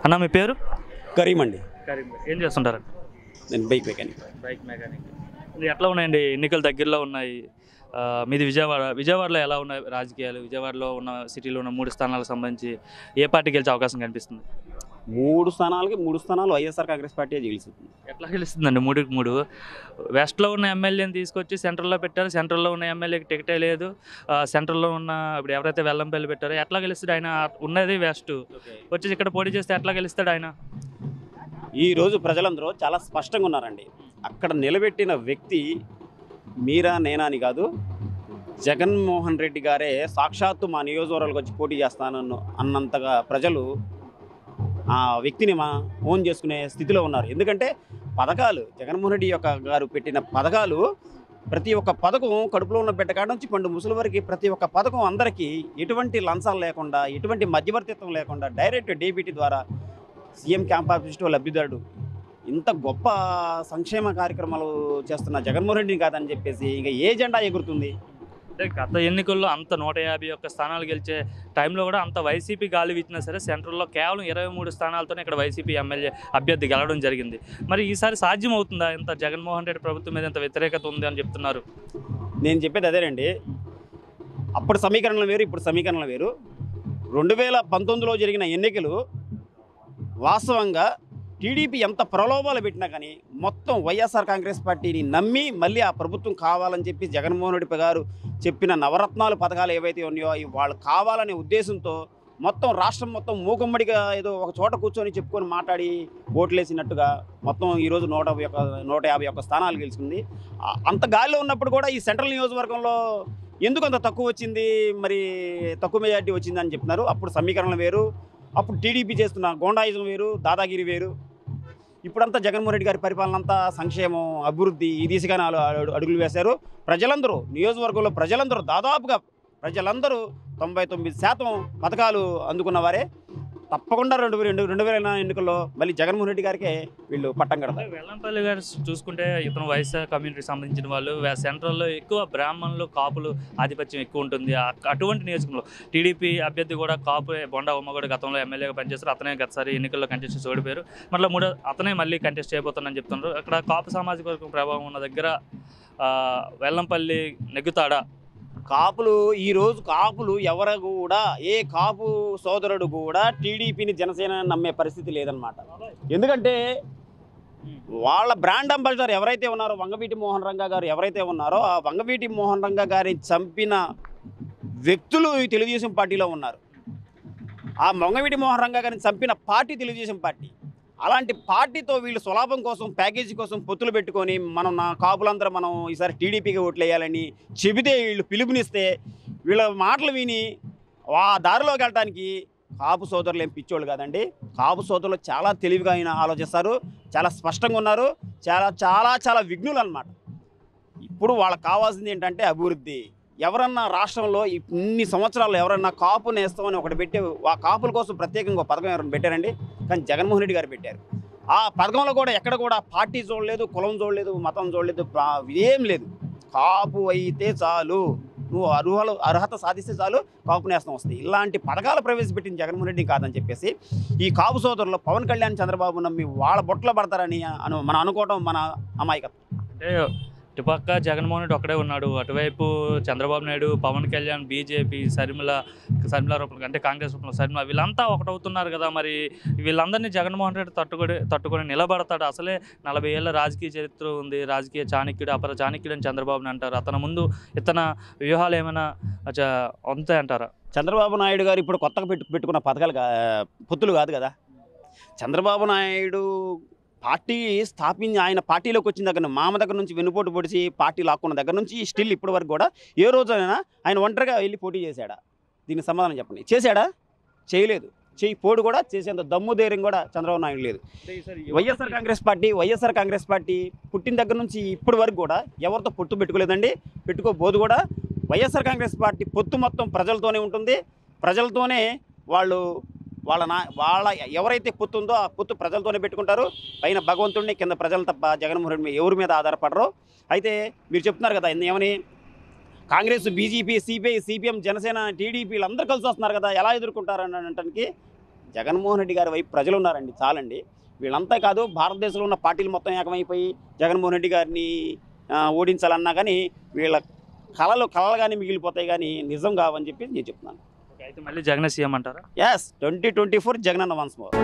అన్న మీ పేరు? కరీం అండి. కరీం. ఏం చేస్తుంటారు? నేను బైక్ మెకానిక్. Bike mechanic. ఇది ఎట్లా ఉన్నాయండి? ఎన్నికలు దగ్గరలో ఉన్నాయి. మీది విజయవాడలో ఎలా ఉన్నాయి రాజకీయాలు? విజయవాడలో ఉన్న సిటీలో ఉన్న 3 స్థానాలకు సంబంధించి ఏ పార్టీ గెలిచే అవకాశం కనిపిస్తుంది? 3 స్థానాలకి 3 స్థానాలు వైఎస్ఆర్ కాంగ్రెస్ పార్టీ గెలుస్తుంది. ఎట్లా గెలుస్తుందండి 3కి 3? వెస్ట్లో ఉన్న ఎమ్మెల్యేని తీసుకొచ్చి సెంట్రల్లో పెట్టారు. సెంట్రల్లో ఉన్న ఎమ్మెల్యేకి టికెటే లేదు. సెంట్రల్లో ఉన్న ఇప్పుడు ఎవరైతే వెల్లంపల్లి పెట్టారో ఎట్లా గెలుస్తాడు ఆయన? ఉన్నది వెస్ట్, వచ్చేసి ఇక్కడ పోటీ చేస్తే ఎట్లా గెలుస్తాడు ఆయన? ఈరోజు ప్రజలందరూ చాలా స్పష్టంగా ఉన్నారండి. అక్కడ నిలబెట్టిన వ్యక్తి మీరా నేనా అని కాదు, జగన్మోహన్ రెడ్డి గారే సాక్షాత్తు మా నియోజకవర్గాలకు వచ్చి పోటీ చేస్తానన్ను అన్నంతగా ప్రజలు ఆ వ్యక్తిని ఓన్ చేసుకునే స్థితిలో ఉన్నారు. ఎందుకంటే పథకాలు జగన్మోహన్ రెడ్డి గారు పెట్టిన పథకాలు, ప్రతి ఒక్క పథకం కడుపులో ఉన్న బిడ్డ కాడ నుంచి పండు ముసలి వరకు ప్రతి ఒక్క పథకం అందరికీ ఎటువంటి లంచాలు లేకుండా, ఎటువంటి మధ్యవర్తిత్వం లేకుండా డైరెక్ట్ డీబీటీ ద్వారా సీఎం క్యాంప్ ఆఫీస్లో లబ్ధిదారుడు. ఇంత గొప్ప సంక్షేమ కార్యక్రమాలు చేస్తున్న జగన్మోహన్ రెడ్డిని కాదని చెప్పేసి ఇంకా ఏ జెండా ఎగురుతుంది? అంటే గత ఎన్నికల్లో అంత 151 స్థానాలు గెలిచే టైంలో కూడా అంత వైసీపీ గాలి వీచినా సరే సెంట్రల్లో కేవలం 23 స్థానాలతోనే ఇక్కడ వైసీపీ ఎమ్మెల్యే అభ్యర్థి గెలవడం జరిగింది. మరి ఈసారి సాధ్యం అవుతుందా? ఇంత జగన్మోహన్ రెడ్డి ప్రభుత్వం మీద ఇంత వ్యతిరేకత ఉంది అని చెప్తున్నారు. నేను చెప్పేది అదేనండి. అప్పుడు సమీకరణలు వేరు, ఇప్పుడు సమీకరణలు వేరు. 2019లో జరిగిన ఎన్నికలు వాస్తవంగా టీడీపీ ఎంత ప్రలోభాలు పెట్టినా కానీ మొత్తం వైఎస్ఆర్ కాంగ్రెస్ పార్టీని నమ్మి మళ్ళీ ఆ ప్రభుత్వం కావాలని చెప్పి జగన్మోహన్ రెడ్డి గారు చెప్పిన నవరత్నాలు పథకాలు ఏవైతే ఉన్నాయో అవి వాళ్ళు కావాలనే ఉద్దేశంతో మొత్తం రాష్ట్రం మొత్తం మూకుమ్మడిగా ఏదో ఒక చోట కూర్చొని చెప్పుకొని మాట్లాడి ఓట్లేసినట్టుగా మొత్తం ఈరోజు 151 స్థానాలు గెలుచుకుంది. అంత గాలిలో ఉన్నప్పుడు కూడా ఈ సెంట్రల్ నియోజకవర్గంలో ఎందుకు అంత తక్కువ వచ్చింది, మరి తక్కువ మెజార్టీ వచ్చిందని చెప్తున్నారు. అప్పుడు సమీకరణలు వేరు, అప్పుడు టీడీపీ చేస్తున్న గోండాయిజం వేరు, దాదాగిరి వేరు. ఇప్పుడంతా జగన్మోహన్ రెడ్డి గారి పరిపాలన అంతా సంక్షేమం, అభివృద్ధి ఈ దిశగానే అడుగులు వేశారు. ప్రజలందరూ నియోజకవర్గంలో దాదాపుగా ప్రజలందరూ 99% పథకాలు అందుకున్నవారే. తప్పకుండా 2000 ఎన్నికల్లో మళ్ళీ జగన్మోహన్ రెడ్డి గారికే వీళ్ళు పట్టం కడతారు. వెల్లంపల్లి గారు చూసుకుంటే ఇతను వైశ్య కమ్యూనిటీకి సంబంధించిన వాళ్ళు, సెంట్రల్లో ఎక్కువ బ్రాహ్మణులు కాపులు ఆధిపత్యం ఎక్కువ ఉంటుంది. అటువంటి నియోజకంలో టీడీపీ అభ్యర్థి కూడా కాపు బొండా ఉమ్మ కూడా గతంలో ఎమ్మెల్యేగా పనిచేస్తారు. అతనే గతసారి ఎన్నికల్లో కంటెస్ట్ చేసి ఓడిపోయారు. మళ్ళీ అతనే మళ్ళీ కంటెస్ట్ చేయబోతానని చెప్తున్నారు. అక్కడ కాపు సామాజిక వర్గం ప్రభావం ఉన్న దగ్గర వెల్లంపల్లి నెగ్గుతాడా? ఈరోజు కాపులు ఎవరు కూడా, ఏ కాపు సోదరుడు కూడా టీడీపీని జనసేన నమ్మే పరిస్థితి లేదన్నమాట. ఎందుకంటే వాళ్ళ బ్రాండ్ అంబాసిడర్ ఎవరైతే ఉన్నారో వంగవీటి మోహన్ రంగా గారు ఎవరైతే ఉన్నారో ఆ వంగవీటి మోహన్ రంగా గారిని చంపిన వ్యక్తులు తెలుగుదేశం పార్టీలో ఉన్నారు. ఆ వంగవీటి మోహన్ రంగా గారిని చంపిన పార్టీ తెలుగుదేశం పార్టీ. అలాంటి పార్టీతో వీళ్ళు స్వలాభం కోసం, ప్యాకేజీ కోసం పొత్తులు పెట్టుకొని కాపులందరూ మనం ఈసారి టీడీపీకి ఓట్లు వేయాలని చెబితే వీళ్ళు పిలుపునిస్తే వీళ్ళ మాటలు విని ఆ దారిలోకి వెళ్ళడానికి కాపు సోదరులు ఏం పిచ్చోళ్ళు కాదండి. కాపు సోదరులు చాలా తెలివిగా ఆలోచిస్తారు, చాలా స్పష్టంగా ఉన్నారు, చాలా చాలా చాలా విఘ్నులు అన్నమాట. ఇప్పుడు వాళ్ళకి కావాల్సింది ఏంటంటే అభివృద్ధి. ఎవరన్నా రాష్ట్రంలో ఇన్ని సంవత్సరాల్లో ఎవరన్నా కాపు నేస్తామని ఒకటి పెట్టి ఆ కాపుల కోసం ప్రత్యేకంగా పథకం ఎవరైనా పెట్టారండి? కానీ జగన్మోహన్ రెడ్డి గారు పెట్టారు. ఆ పథకంలో కూడా ఎక్కడ కూడా పార్టీ చూడలేదు, కులం చూడలేదు, మతం చూడలేదు, ఏం లేదు. కాపు అయితే చాలు, నువ్వు అర్హత సాధిస్తే చాలు కాపు నేస్తం వస్తుంది. ఇలాంటి పథకాలు ప్రవేశపెట్టిన జగన్మోహన్ రెడ్డి కాదని చెప్పేసి ఈ కాపు సోదరులు పవన్ కళ్యాణ్, చంద్రబాబు నమ్మి వాళ్ళ బొట్టలో పడతారని మనం అనుకోవడం మన అమాయకత్వం. అంటే ఇటుపక్క జగన్మోహన్ రెడ్డి ఒక్కడే ఉన్నాడు, అటువైపు చంద్రబాబు నాయుడు, పవన్ కళ్యాణ్, బీజేపీ, శర్మిల రూపంలో అంటే కాంగ్రెస్ రూపంలో శర్మిల, వీళ్ళంతా ఒకటవుతున్నారు కదా. మరి వీళ్ళందరినీ జగన్మోహన్ రెడ్డి తట్టుకొని నిలబడతాడు? అసలే 40 ఏళ్ళ రాజకీయ చరిత్ర ఉంది, రాజకీయ చాణక్యుడు, అపర చాణక్యుడు అని చంద్రబాబుని అంటారు. అతని ముందు ఇతన వ్యూహాలు ఏమైనా ఉంటాయి అంటారా? చంద్రబాబు నాయుడు గారు ఇప్పుడు కొత్తగా పెట్టుకున్న పథకాలు పొత్తులు కాదు కదా. చంద్రబాబు నాయుడు పార్టీ స్థాపించి ఆయన పార్టీలోకి వచ్చిన దగ్గర మామ దగ్గర నుంచి వెన్నుపోటు పొడిచి పార్టీ లాక్కున్న దగ్గర నుంచి స్టిల్ ఇప్పటి వరకు కూడా ఏ రోజైనా ఆయన ఒంటరిగా వెళ్ళి పోటీ చేశాడా? దీనికి సమాధానం చెప్పండి. చేశాడా? చేయలేదు. పోడు కూడా చేసేంత దమ్ము ధైర్యం కూడా చంద్రబాబు నాయుడు లేదు. వైఎస్ఆర్ కాంగ్రెస్ పార్టీ పుట్టిన దగ్గర నుంచి ఇప్పటి వరకు కూడా ఎవరితో పొత్తు పెట్టుకోలేదండి, పెట్టుకోబోదు కూడా. వైఎస్ఆర్ కాంగ్రెస్ పార్టీ పొత్తు మొత్తం ప్రజలతోనే ఉంటుంది. ప్రజలతోనే వాళ్ళ ఎవరైతే పొత్తు ఉందో ఆ పొత్తు ప్రజలతోనే పెట్టుకుంటారు. పైన భగవంతుడిని, కింద ప్రజలు తప్ప జగన్మోహన్ రెడ్డి ఎవరి మీద ఆధారపడరు. అయితే మీరు చెప్తున్నారు కదా ఏమని, Congress, BJP, CPI, CPM, Janasena, టీడీపీలు అందరూ కలిసి వస్తున్నారు కదా, ఎలా ఎదుర్కొంటారని అనడానికి జగన్మోహన్ రెడ్డి గారి వైపు ప్రజలు ఉన్నారండి, చాలండి. వీళ్ళంతా కాదు, భారతదేశంలో ఉన్న పార్టీలు మొత్తం ఏకమైపోయి జగన్మోహన్ రెడ్డి గారిని ఓడించాలన్నా కానీ వీళ్ళ కలలుగానే మిగిలిపోతాయి, కానీ నిజం కావని చెప్పి నేను చెప్తున్నాను. అయితే మళ్ళీ జగన్ సీఎం అంటారా? ఎస్, 2024 జగనన్న వన్స్ మోర్.